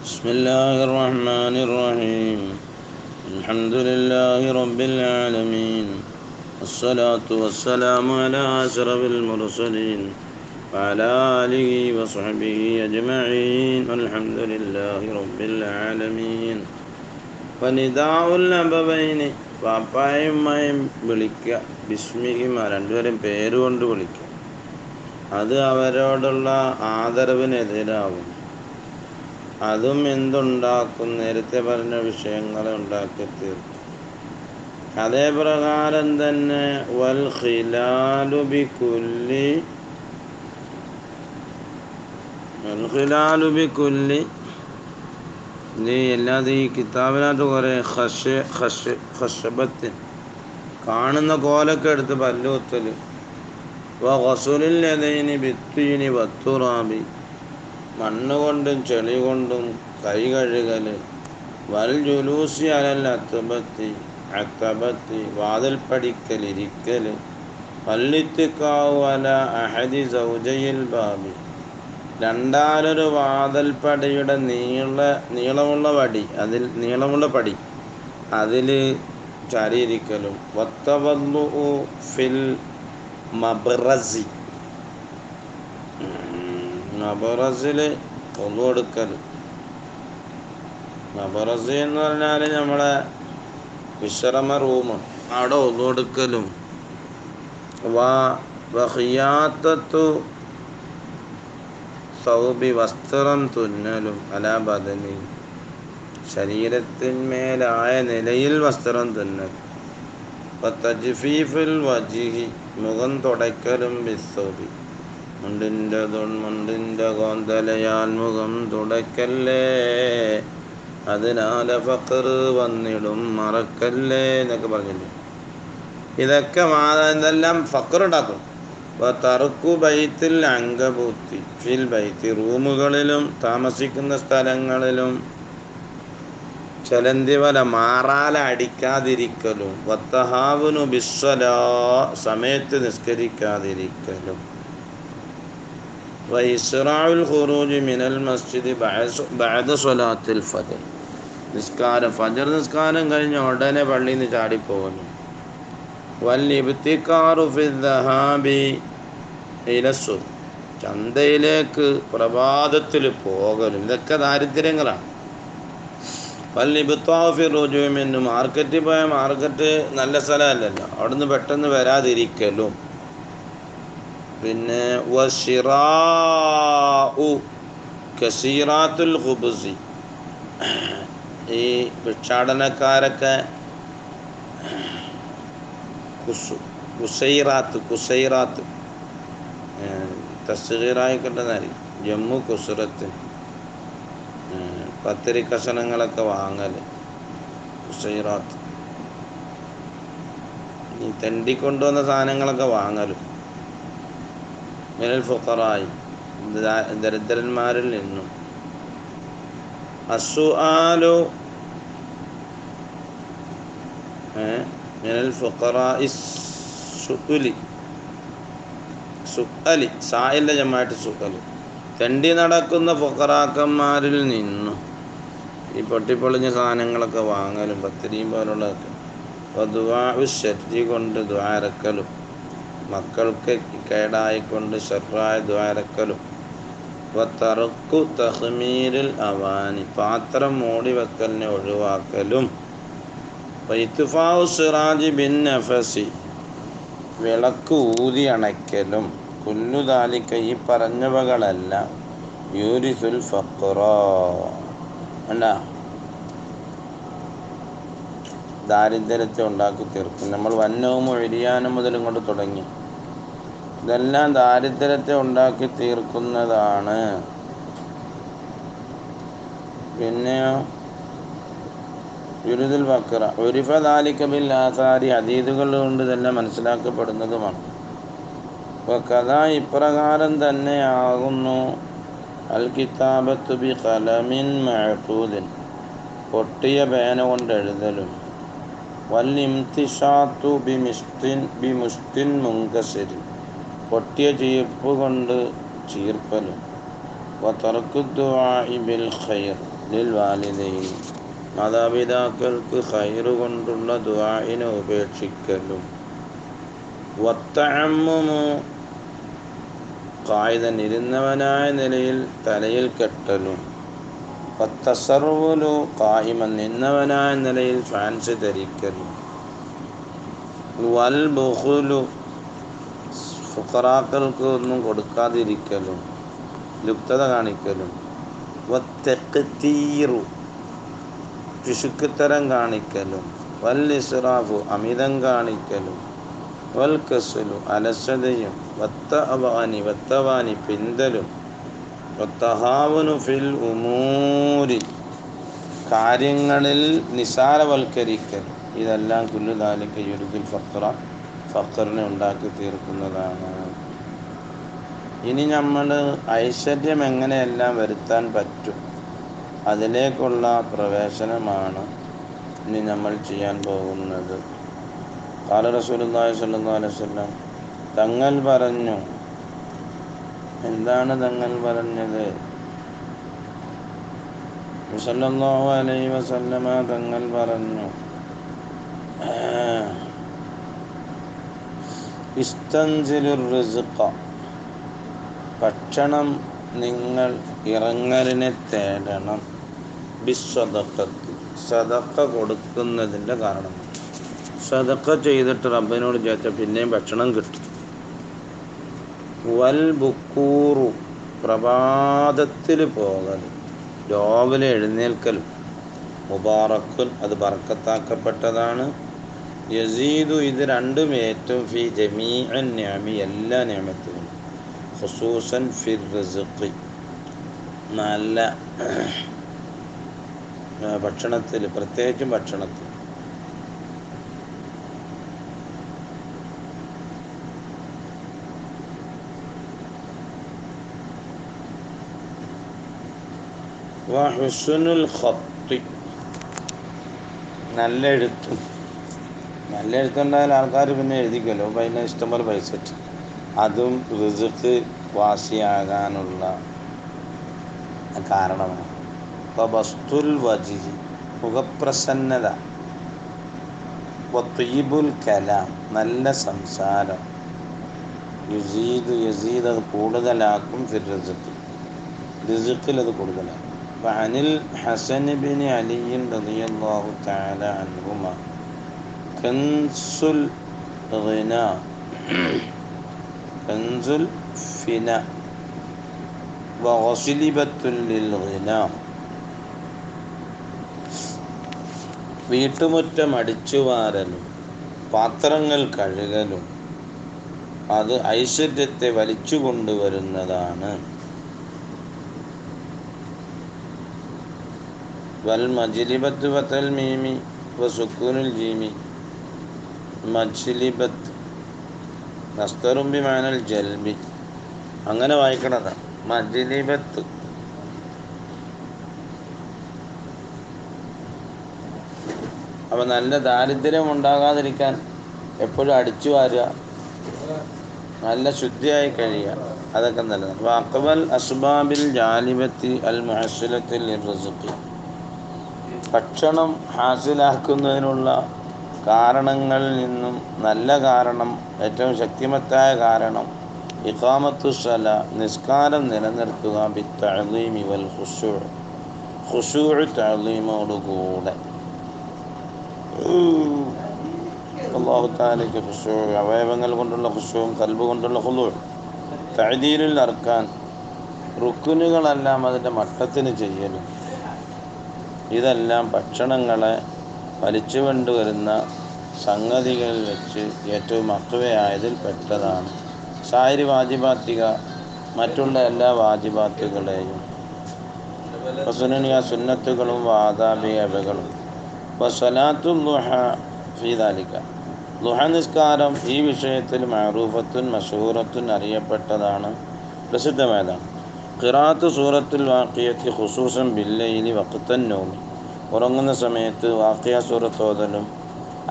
بسم الله الرحمن الرحيم الحمد لله رب العالمين والصلاة والسلام على أشرف المرسلين وعلى آله وصحبه أجمعين والحمد لله رب العالمين ونداء الأبوين പാപ്പായും ഉമ്മയും വിളിക്കുക ബിസ്മിഹിമ രണ്ടുപേരും പേരുകൊണ്ട് വിളിക്കുക. അത് അവരോടുള്ള ആദരവിനെതിരാവും. അതും എന്തുണ്ടാക്കും? നേരത്തെ പറഞ്ഞ വിഷയങ്ങളെ ഉണ്ടാക്കി തീർക്കും. അതേ പ്രകാരം തന്നെ വൽ ഖിലാലു ബികുല്ലി അല്ലാതെ ഈ കിതാബിനകത്ത് കുറേ ഖശബത്തിൻ കാണുന്ന കോലൊക്കെ എടുത്ത് പല്ലുകുത്തൽ, വസുലിൽ യദൈനി ബിത്തീനി വത്തുറാബി മണ്ണ് കൊണ്ടും ചെളി കൊണ്ടും കൈ കഴുകൽ, വൽ ജുലൂസി അലൽ അത്തബത്തി വാതിൽ പടിക്കൽ ഇരിക്കൽ, വല്ലിത്തിക്കാവു അല അഹദി സൗജയിൽ ബാബി രണ്ടാലൊരു വാതിൽപ്പടിയുടെ നീളമുള്ള പടി അതിൽ ചാരിയിരിക്കലും, വത്തവദ്ദുഉ ഫിൽ മബ്റസി മബറസിൽ ഒന്നു കൊടുക്കൽ. മബറസ് എന്ന് പറഞ്ഞാൽ നമ്മളെ വിശ്രമ റൂം, അവിടെ ഒന്നു കൊടുക്കലും. വഖിയാത്തത്തു സൗബി വസ്ത്രം തുന്നലും, അലാ ബദനി ശരീരത്തിന്മേലായ നിലയിൽ വസ്ത്രം തുന്നൽ. തജ്ഫീഫുൽ വജ്ഹി മുഖം തുടയ്ക്കലും ബിസ്സൗബി മുണ്ടിൻ്റെ കോന്തലയാൽ മുഖം തുടയ്ക്കല്ലേ, അതിനാൽ ഫഖർ വന്നിടും മറക്കല്ലേ എന്നൊക്കെ പറഞ്ഞില്ലേ. ഇതൊക്കെ ഇതെല്ലാം ഫഖർ ഉണ്ടാക്കും. തറുക്കു ബൈത്തിൽ അങ്കബൂത്തി ഫിൽ ബൈത്തി റൂമുകളിലും താമസിക്കുന്ന സ്ഥലങ്ങളിലും ചലന്തിവല മാറാല അടിക്കാതിരിക്കലും, വത്തഹാവുനു ബിസ്സലാ സമയത്ത് നിസ്കരിക്കാതിരിക്കലും, വഇസ്റാഉൽ ഖുറൂജി മിനൽ മസ്ജിദി ബഅദ സ്വലാത്തിൽ ഫജ്ർ ഫജ്ർ നിസ്കാരം കഴിഞ്ഞ ഉടനെ പള്ളിയിൽ നിന്ന് ചാടിപ്പോകലും, വൽ ഇബ്തികാറു ഫിൽ ദഹാബി ഇലസ്സു ചന്തയിലേക്ക് പ്രഭാതത്തിൽ പോകലും. ഇതൊക്കെ ദാരിദ്ര്യങ്ങളാണ്. വൽ ഇബ്താഉ ഫിർ റുജൂഇ മിൻഹു മാർക്കറ്റിൽ പോയ മാർക്കറ്റ് നല്ല സ്ഥലമല്ലല്ലോ, അവിടുന്ന് പെട്ടെന്ന് വരാതിരിക്കലും. പിന്നെ വശിറാഉ കസീറാത്തുൽ ഖുബ്സി ഈ ഭിക്ഷാടനക്കാരൊക്കെ കുസൈറാത്ത് തസ്ഗീറായിക്കിട്ടുന്നതായി ജമ്മു കുസുറത്ത് പത്തിരി കഷണങ്ങളൊക്കെ വാങ്ങൽ കുസൈറാത്ത്. ഈ തെണ്ടി കൊണ്ടുവന്ന സാധനങ്ങളൊക്കെ വാങ്ങലും. മിനൽ ഫുഖറായി ദരിദ്രന്മാരിൽ നിന്നും. അസ്സുആലു മിനൽ ഫുഖറാഇ സുഅലി സായിലിന്റെ ജമാഅത്ത് സുഅലി തെണ്ടി നടക്കുന്ന ഫുഖറാക്കന്മാരിൽ നിന്നും ഈ പൊട്ടിപ്പൊളിഞ്ഞ സാധനങ്ങളൊക്കെ വാങ്ങലും പത്തിരിയും പോലുള്ളതൊക്കെ. ദുആഉ ശർരി കൊണ്ട് ദ്വാരക്കലും മക്കൾക്ക് കേടായിക്കൊണ്ട് ഷർറായ ദ്വാരക്കലും. വതറക്കു തഖ്മീരിൽ അവാനി പാത്രം മൂടി വെക്കലിനെ ഒഴിവാക്കലും. വഇത്ഫാഉ സിറാജി ബിൻ നഫസി വിളക്ക് ഊതി അണയ്ക്കലും. കുല്ലു ദാലിക ഈ പറഞ്ഞവകളെല്ലാം യൂരിസുൽ ഫഖ്റ അല്ല ദാരിദ്ര്യത്തെ ഉണ്ടാക്കി തീർക്കും. നമ്മൾ വന്നവും ഒഴിയാനും മുതലും കൊണ്ട് തുടങ്ങി. ഇതെല്ലാം ദാരിദ്ര്യത്തെ ഉണ്ടാക്കി തീർക്കുന്നതാണ്. പിന്നെയോ യുരിദുൽ ഫഖ്റ ഉരിഫ ദാലിക ബിൽ ആസാരി അതീതുകൾ കൊണ്ട് ഇതെല്ലാം മനസ്സിലാക്കപ്പെടുന്നതുമാണ്. കഥ ഇപ്രകാരം തന്നെ ആകുന്നു. അൽ കിതാബത്തു ബി ഖലമിൻ മഅഖൂദിൻ പൊട്ടിയ പേന കൊണ്ട് എഴുതലും. വൽ ഇംതിശാത്തു ബി മുസ്തിൻ മുങ്കസിരി പൊട്ടിയ ചീർപ്പ് കൊണ്ട് ചീർപ്പലും. വതർക്കു ദുആഇ ബിൽ ഖൈർ ലിൽ വാലിദൈൻ മാതാപിതാക്കൾക്ക് ഖൈറ് കൊണ്ടുള്ള ദുആഇനെ ഉപേക്ഷിക്കലും വത്തഅമ്മുമു ഖായിദൻ ഇരുന്നവനായ നിലയിൽ തലയിൽ കെട്ടലും വത്തസർവുലു ഖായിമൻ നിന്നവനായ നിലയിൽ ഫാൻസ് ധരിക്കലും വൽ ബുഖുലു ഫുഖറാക്കൾക്ക് ഒന്നും കൊടുക്കാതിരിക്കലും ലുപ്തത കാണിക്കലും വത്തഖ്തീറു പിശുക്കുത്തരം കാണിക്കലും വൽ ഇസ്റാഫു അമിതം കാണിക്കലും വൽ കസ്ലു അലസതയും വത്തവാനി പിന്തലും വത്തഹാവുനു ഫിൽ ഉമൂരി കാര്യങ്ങളിൽ നിസാരവൽക്കരിക്കൽ ഇതെല്ലാം കുല്ലു ദാലിക യുരിദുൽ ഫഖറിനെ ഉണ്ടാക്കി തീർക്കുന്നതാണ്. ഇനി നമ്മൾ ഐശ്വര്യം എങ്ങനെയെല്ലാം വരുത്താൻ പറ്റും അതിലേക്കുള്ള പ്രവേശനമാണ് ഇനി നമ്മൾ ചെയ്യാൻ പോകുന്നത്. ഖാല റസൂലുള്ളാഹി സ്വല്ലല്ലാഹു അലൈഹി വസല്ലം തങ്ങൾ പറഞ്ഞു. എന്താണ് തങ്ങൾ പറഞ്ഞത്? സ്വല്ലല്ലാഹു അലൈഹി വസല്ലമ തങ്ങൾ പറഞ്ഞു, ഇസ്തൻസിലുർ റിസ്ഖ ഭക്ഷണം നിങ്ങൾ ഇറങ്ങലിനെ തേടണം ബിസ്സദഖത്തി സദഖ കൊടുക്കുന്നതിൻ്റെ കാരണം. സദഖ ചെയ്തിട്ട് റബ്ബിനോട് ചോദിച്ചാൽ പിന്നെയും ഭക്ഷണം കിട്ടും. വൽ ബുക്കൂറു പ്രഭാതത്തിൽ പോകൽ രാവിലെ എഴുന്നേൽക്കലും മുബാറക്കുൻ അത് ബർക്കത്താക്കപ്പെട്ടതാണ്. യസീദു ഇത് രണ്ടും ഏറ്റവും ഫി ജമീഅൻ നിഅമി എല്ലാ നിഅമത്തുകളും ഖുസൂസൻ ഫിർ റിസ്ഖി നല്ല ഭക്ഷണത്തിൽ പ്രത്യേകിച്ചും ഭക്ഷണത്തിൽ. വഹുസ്നുൽ ഖത്തി നല്ല എഴുത്ത്. നല്ല എഴുത്തുണ്ടായാൽ ആൾക്കാർ പിന്നെ എഴുതിക്കല്ലോ, അപ്പം അതിന് ഇഷ്ടംപോലെ പൈസ കിട്ടും. അതും റിസ്ഖ് വാസിയാകാനുള്ള കാരണമാണ്. വസ്തുൽ വജിഹി മുഖപ്രസന്നത, വത്വീബുൽ കലാം നല്ല സംസാരം, യസീദ് അത് കൂടുതലാക്കും ഫിർ റിസ്ഖി റിസ്ഖിൽ അത് കൂടുതലാക്കും. വഅനിൽ ഹസൻ ബിൻ അലി റളിയല്ലാഹു തആല അൻഹുമ കൻസുൽ ഗിന കൻസുൽ ഫിന വഗസ്ലിബത്തുൽ ലിൽ ഗിന വീട്ടുമുറ്റം അടിച്ചുവാരലും പാത്രങ്ങൾ കഴുകലും അത് ഐശ്വര്യത്തെ വലിച്ചു കൊണ്ടുവരുന്നതാണ്. വൽ മജ്ലിബത്ത് വതൽ മീമി വസുക്കൂനുൽ ജീമി മജ്ലിബത്ത് മസ്ദറും ബിമാനൽ ജൽബി അങ്ങനെ വായിക്കണതാണ്. മജ്ലിബത്ത് അപ്പം നല്ല ദാരിദ്ര്യം ഉണ്ടാകാതിരിക്കാൻ എപ്പോഴും അടിച്ചു വാരുക, നല്ല ശുദ്ധിയായി കഴിയുക, അതൊക്കെ നല്ലതാണ്. വഅഖ്ബൽ അസ്ബാബിൽ ജാലിബത്തി അൽ മുഹസ്സിലത്തിൽ റിസ്ഖി ഭക്ഷണം ഹാസിലാക്കുന്നതിനുള്ള കാരണങ്ങളിൽ നിന്നും നല്ല കാരണം, ഏറ്റവും ശക്തിമത്തായ കാരണം ഇഖാമത്തു സ്വല നിസ്കാരം നിലനിർത്തുക, ബിത്തഅ്ളീമി വൽ ഖുശൂഅ് തഅ്ളീമോടുകൂടെ. അല്ലാഹു തആലയ്ക്ക് ഖുശൂഅ് അവയവങ്ങൾ കൊണ്ടുള്ള ഖുശൂഉം ഖൽബ് കൊണ്ടുള്ള ഖുളൂഅ്. തഅദീലുൽ അർക്കാൻ റുക്കുനുകളെല്ലാം അതിൻ്റെ മട്ടത്തിന് ചെയ്യലും ഇതെല്ലാം ഭക്ഷണങ്ങളെ വലിച്ചു കൊണ്ടുവരുന്ന സംഗതികളിൽ വെച്ച് ഏറ്റവും അക്വയായതിൽ പെട്ടതാണ്. സായിരി വാജിബാത്തിക മറ്റുള്ള എല്ലാ വാജിബാത്തുകളെയും സുന്നനിയ സുന്നത്തുകളും വാദാബിയകളും വസലാത്തുൽ ദുഹ ഫീ ദാലിക ദുഹ നിസ്കാരം ഈ വിഷയത്തിൽ മഅറൂഫത്തുൻ മശഹൂറത്തുൻ അറിയപ്പെട്ടതാണ്, പ്രസിദ്ധമായതാണ്. ഖിറാഅത്ത് സൂറത്തുൽ വാഖിയത്തി ഖുസൂസൻ ബില്ലൈലി വഖ്തൻ നൗമി ഉറങ്ങുന്ന സമയത്ത് വാഖിയ സൂറത്ത് ഓതലും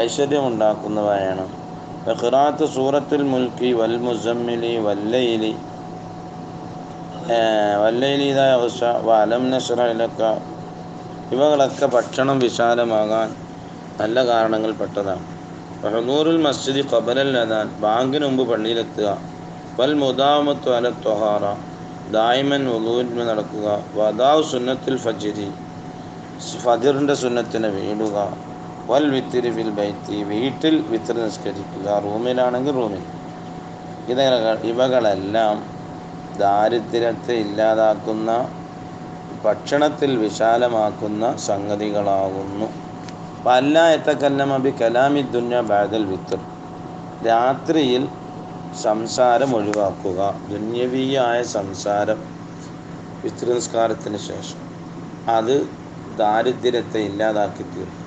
ഐശ്വര്യമുണ്ടാക്കുന്നവയാണ്. ഖിറാഅത്ത് സൂറത്തുൽ മുൽക്കി വൽ മുസമ്മിലി വല്ലൈലി ഇദാ യഗ്ശ വഅലം നശ്റഹ് ലക ഇവകളൊക്കെ ഭക്ഷണം വിശാലമാകാൻ നല്ല കാരണങ്ങൾപ്പെട്ടതാണ്. ഹുദൂറുൽ മസ്ജിദി ഖബലൽ അദാൻ, ബാങ്കിന് മുമ്പ് പള്ളിയിലെത്തുക. വൽ മുദാവമത്തു അല ത്വഹാറ, ദായിമൻ വുളൂഇന് നടക്കുക. വദാഉ സുന്നത്തുൽ ഫജ്രി, ഫജ്റിൻ്റെ സുന്നത്തിനെ വീടുക. വൽ വിത്തിരി ഫിൽ ബൈത്തി, വീട്ടിൽ വിത്തർ നിസ്കരിക്കുക. റൂമിലാണെങ്കിൽ റൂമിൽ. ഇവകളെല്ലാം ദാരിദ്ര്യത്തെ ഇല്ലാതാക്കുന്ന, ഭക്ഷണത്തിൽ വിശാലമാക്കുന്ന സംഗതികളാകുന്നു. വല്ലാ യതകല്ലമ ബി കലാമി ദുന്യ ബഅദൽ വിത്ർ, രാത്രിയിൽ സംസാരം ഒഴിവാക്കുക. ദുന്യവിയായ സംസാരം വിത്ർ നിസ്കാരത്തിന് ശേഷം അത് ദാരിദ്ര്യത്തെ ഇല്ലാതാക്കി തീർക്കും.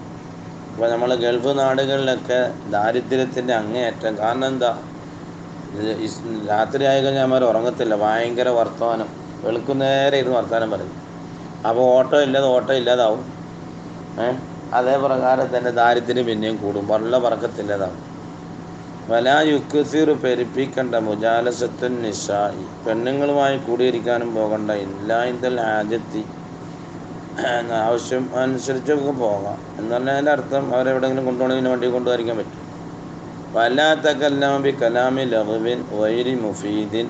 ഇപ്പോൾ നമ്മൾ ഗൾഫ് നാടുകളിലൊക്കെ ദാരിദ്ര്യത്തിൻ്റെ അങ്ങേയറ്റം. കാരണം എന്താ? രാത്രി ആയി കഴിഞ്ഞാൽ അവർ ഉറങ്ങത്തില്ല, ഭയങ്കര വർത്തമാനം, വെളുക്കുന്നേരെ ഇരുന്ന് വർത്തമാനം പറയും. അപ്പോൾ ഓട്ടോ ഇല്ലാതാവും. അതേ പ്രകാരം തന്നെ ദാരിദ്ര്യം പിന്നെയും കൂടും, വല്ല പറക്കത്തില്ലതാവും. വലാ യുക്സിറു, പെരുപ്പിക്കണ്ട. മുജാലസത്തുൻ നിസാഇ, പെണ്ണുങ്ങളുമായി കൂടിയിരിക്കാനും പോകണ്ട. ഇല്ലാ ഇന്ദൽ ഹാജത്തി, ആവശ്യം അനുസരിച്ചൊക്കെ പോകാം എന്ന് പറഞ്ഞാൽ അതിൻ്റെ അർത്ഥം അവരെവിടെയെങ്കിലും കൊണ്ടുപോകണമെങ്കിൽ വണ്ടി കൊണ്ടുപോയിരിക്കാൻ പറ്റും. വലാ തകല്ലമ ബി കലാമി ലഗ്വിൻ ഗൈരി മുഫീദിൻ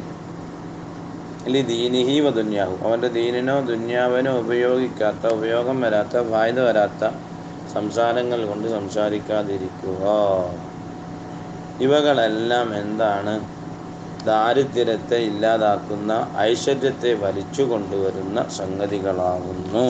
ലി ദീനിഹി വ ദുന്യാഹു, അവൻ്റെ ദീനിനോ ദുന്യാവിനോ ഉപയോഗം വരാത്ത, ഫായിദ വരാത്ത സംസാരങ്ങൾ കൊണ്ട് സംസാരിക്കാതിരിക്കുക. ഇവകളെല്ലാം എന്താണ്? ദാരിദ്ര്യത്തെ ഇല്ലാതാക്കുന്ന, ഐശ്വര്യത്തെ വലിച്ചു കൊണ്ടുവരുന്ന സംഗതികളാകുന്നു.